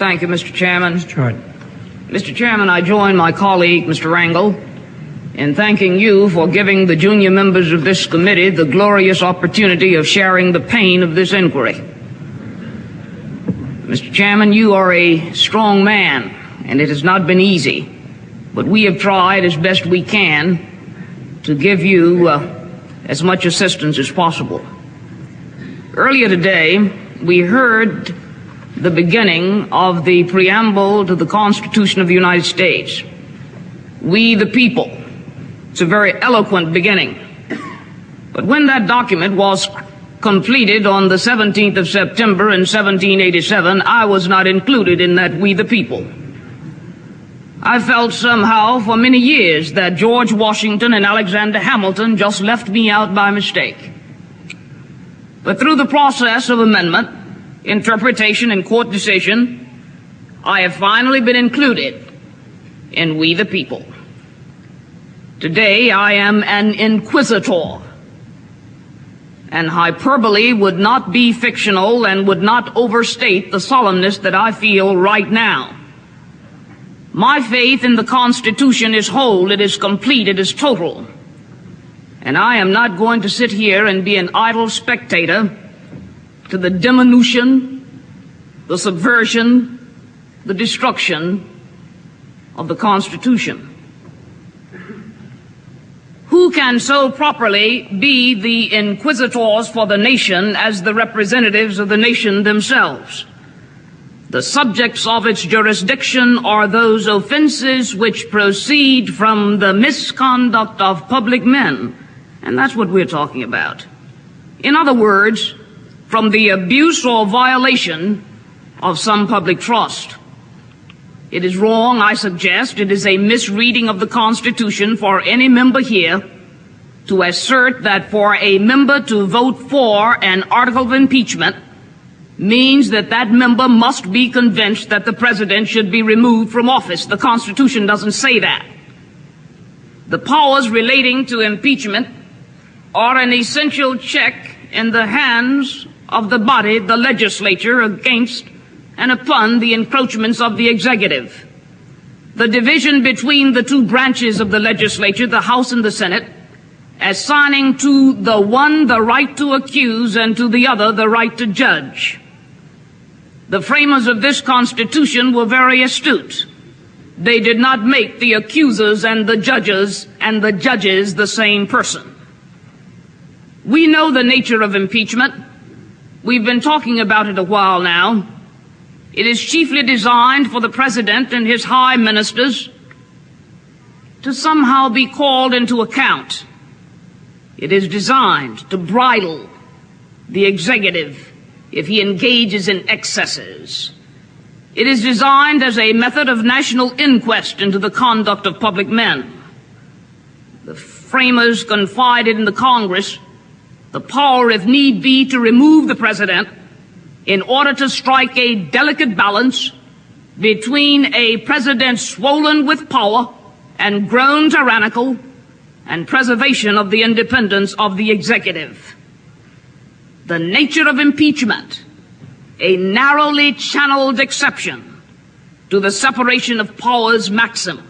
Thank you, Mr. Chairman. Mr. Chairman, I join my colleague, Mr. Rangel, in thanking you for giving the junior members of this committee the glorious opportunity of sharing the pain of this inquiry. Mr. Chairman, you are a strong man, and it has not been easy, but we have tried as best we can to give you as much assistance as possible. Earlier today, we heard the beginning of the preamble to the Constitution of the United States. We the people. It's a very eloquent beginning. But when that document was completed on the 17th of September in 1787, I was not included in that we the people. I felt somehow for many years that George Washington and Alexander Hamilton just left me out by mistake. But through the process of amendment, interpretation, and court decision, I have finally been included in we the people. Today I am an inquisitor, and hyperbole would not be fictional and would not overstate the solemnness that I feel right now. My faith in the Constitution is whole, it is complete, it is total. And I am not going to sit here and be an idle spectator to the diminution, the subversion, the destruction of the Constitution. Who can so properly be the inquisitors for the nation as the representatives of the nation themselves? The subjects of its jurisdiction are those offenses which proceed from the misconduct of public men. And that's what we're talking about. In other words, from the abuse or violation of some public trust. It is wrong, I suggest, it is a misreading of the Constitution for any member here to assert that for a member to vote for an article of impeachment means that that member must be convinced that the president should be removed from office. The Constitution doesn't say that. The powers relating to impeachment are an essential check in the hands of the body, the legislature, against and upon the encroachments of the executive. The division between the two branches of the legislature, the House and the Senate, assigning to the one the right to accuse and to the other the right to judge. The framers of this Constitution were very astute. They did not make the accusers and the judges the same person. We know the nature of impeachment. We've been talking about it a while now. It is chiefly designed for the president and his high ministers to somehow be called into account. It is designed to bridle the executive if he engages in excesses. It is designed as a method of national inquest into the conduct of public men. The framers confided in the Congress the power, if need be, to remove the president in order to strike a delicate balance between a president swollen with power and grown tyrannical and preservation of the independence of the executive. The nature of impeachment, a narrowly channeled exception to the separation of powers maxim.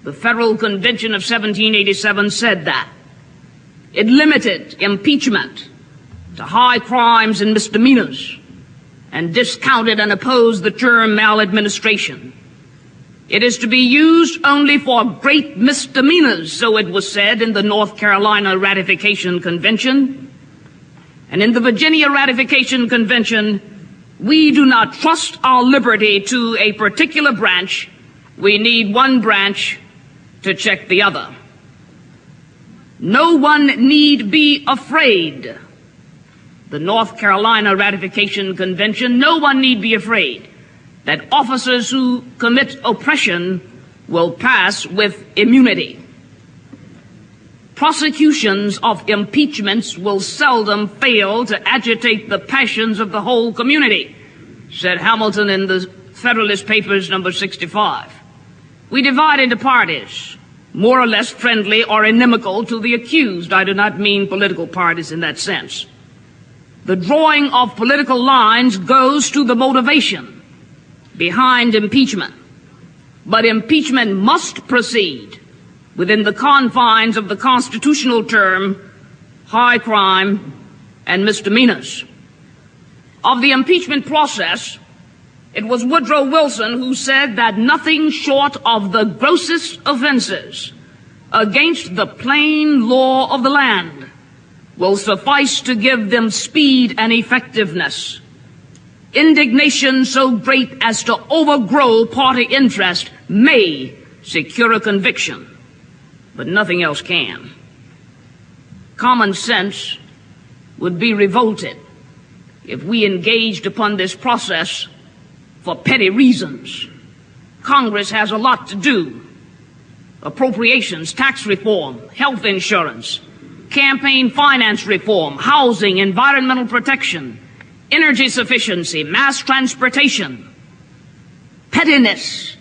The Federal Convention of 1787 said that. It limited impeachment to high crimes and misdemeanors and discounted and opposed the term maladministration. It is to be used only for great misdemeanors, so it was said in the North Carolina Ratification Convention. And in the Virginia Ratification Convention, we do not trust our liberty to a particular branch. We need one branch to check the other. No one need be afraid. The North Carolina Ratification Convention, no one need be afraid that officers who commit oppression will pass with immunity. Prosecutions of impeachments will seldom fail to agitate the passions of the whole community, said Hamilton in the Federalist Papers number 65. We divide into parties, more or less friendly or inimical to the accused. I do not mean political parties in that sense. The drawing of political lines goes to the motivation. behind impeachment, but impeachment must proceed within the confines of the constitutional term high crime and misdemeanors. Of the impeachment process, it was Woodrow Wilson who said that nothing short of the grossest offenses against the plain law of the land will suffice to give them speed and effectiveness. Indignation so great as to overgrow party interest may secure a conviction, but nothing else can. Common sense would be revolted if we engaged upon this process for petty reasons. Congress has a lot to do. Appropriations, tax reform, health insurance, campaign finance reform, housing, environmental protection, energy sufficiency, mass transportation. Pettiness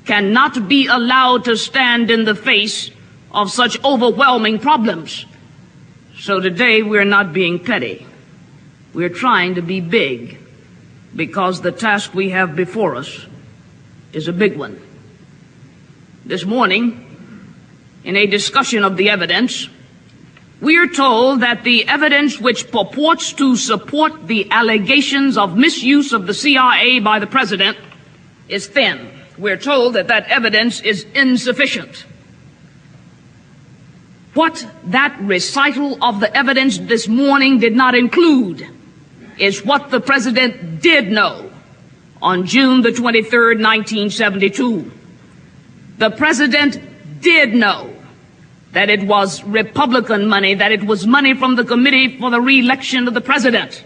cannot be allowed to stand in the face of such overwhelming problems. So today we're not being petty. We're trying to be big, because the task we have before us is a big one. This morning, in a discussion of the evidence, we are told that the evidence which purports to support the allegations of misuse of the CIA by the president is thin. We're told that that evidence is insufficient. What that recital of the evidence this morning did not include is what the president did know on June the 23rd, 1972. The president did know that it was Republican money, that it was money from the Committee for the Re-election of the President,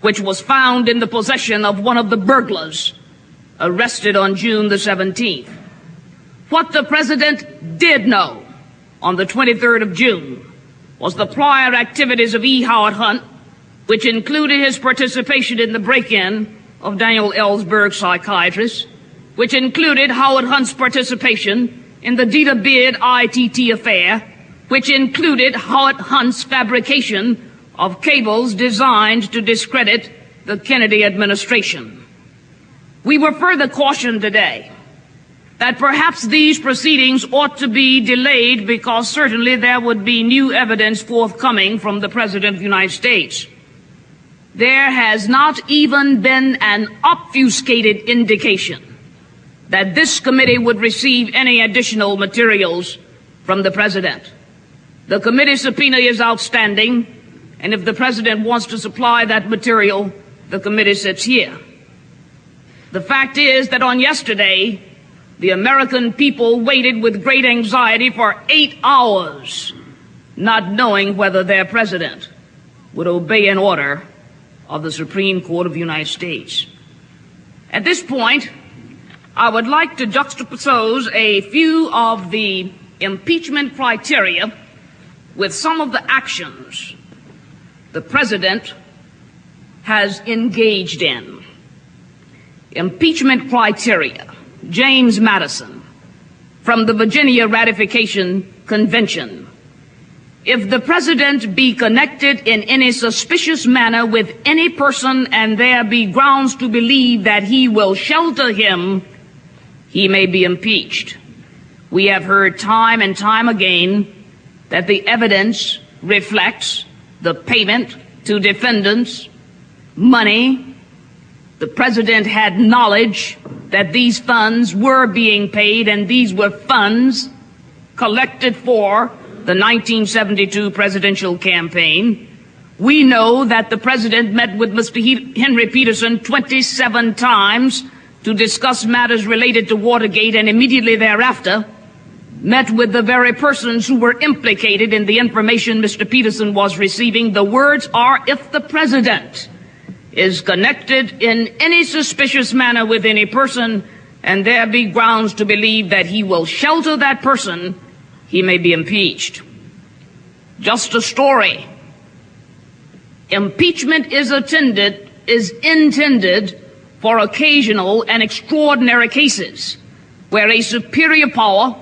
which was found in the possession of one of the burglars arrested on June the 17th. What the president did know on the 23rd of June was the prior activities of E. Howard Hunt, which included his participation in the break-in of Daniel Ellsberg's psychiatrist, which included Howard Hunt's participation in the Dita Beard ITT affair, which included Howard Hunt's fabrication of cables designed to discredit the Kennedy administration. We were further cautioned today that perhaps these proceedings ought to be delayed because certainly there would be new evidence forthcoming from the President of the United States. There has not even been an obfuscated indication that this committee would receive any additional materials from the President. The committee subpoena is outstanding, and if the President wants to supply that material, the committee sits here. The fact is that on yesterday, the American people waited with great anxiety for 8 hours, not knowing whether their president would obey an order of the Supreme Court of the United States. At this point, I would like to juxtapose a few of the impeachment criteria with some of the actions the president has engaged in. Impeachment criteria. James Madison, from the Virginia Ratification Convention. If the president be connected in any suspicious manner with any person and there be grounds to believe that he will shelter him, he may be impeached. We have heard time and time again that the evidence reflects the payment to defendants, money. The president had knowledge that these funds were being paid, and these were funds collected for the 1972 presidential campaign. We know that the president met with Mr. Henry Peterson 27 times to discuss matters related to Watergate, and immediately thereafter met with the very persons who were implicated in the information Mr. Peterson was receiving. The words are, if the president is connected in any suspicious manner with any person, and there be grounds to believe that he will shelter that person, he may be impeached. Just a story. Impeachment is intended for occasional and extraordinary cases where a superior power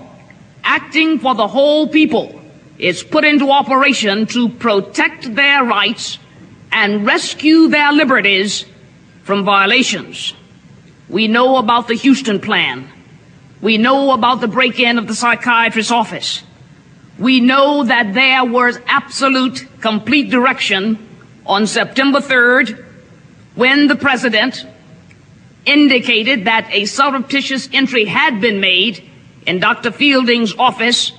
acting for the whole people is put into operation to protect their rights and rescue their liberties from violations. We know about the Houston plan. We know about the break-in of the psychiatrist's office. We know that there was absolute, complete direction on September 3rd when the President indicated that a surreptitious entry had been made in Dr. Fielding's office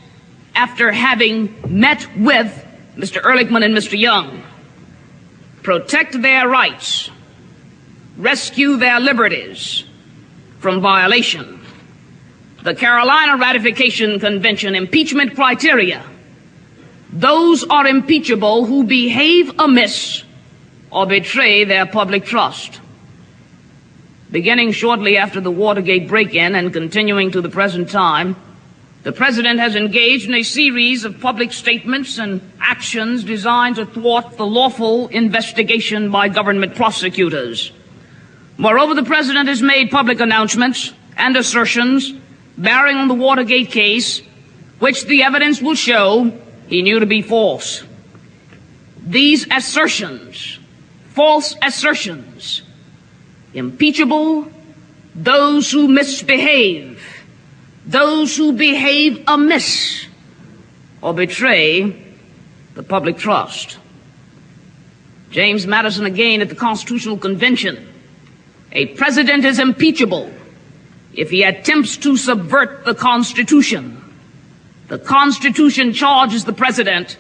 after having met with Mr. Ehrlichman and Mr. Young. Protect their rights, rescue their liberties from violation. The Carolina Ratification Convention impeachment criteria: those are impeachable who behave amiss or betray their public trust. Beginning shortly after the Watergate break-in and continuing to the present time, the President has engaged in a series of public statements and actions designed to thwart the lawful investigation by government prosecutors. Moreover, the President has made public announcements and assertions bearing on the Watergate case, which the evidence will show he knew to be false. These assertions, false assertions, impeachable those who misbehave, those who behave amiss or betray the public trust. James Madison again at the Constitutional Convention: a president is impeachable if he attempts to subvert the Constitution. The Constitution charges the President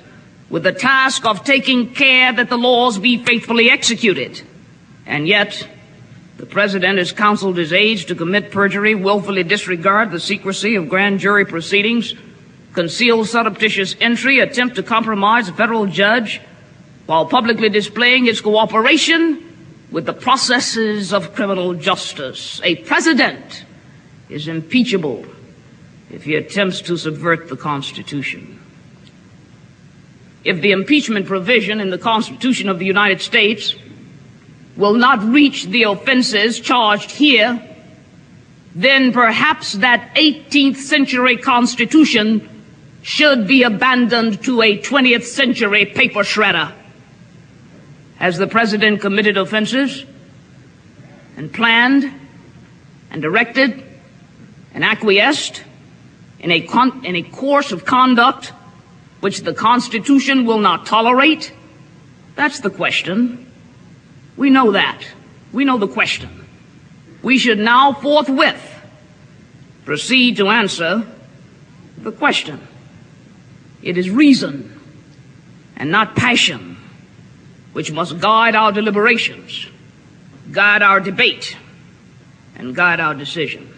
with the task of taking care that the laws be faithfully executed. And yet, the President has counseled his aides to commit perjury, willfully disregard the secrecy of grand jury proceedings, conceal surreptitious entry, attempt to compromise a federal judge, while publicly displaying his cooperation with the processes of criminal justice. A president is impeachable if he attempts to subvert the Constitution. If the impeachment provision in the Constitution of the United States will not reach the offenses charged here, then perhaps that 18th century Constitution should be abandoned to a 20th century paper shredder. Has the President committed offenses and planned and directed and acquiesced in a course of conduct which the Constitution will not tolerate? That's the question. We know that. We know the question. We should now forthwith proceed to answer the question. It is reason and not passion which must guide our deliberations, guide our debate, and guide our decision.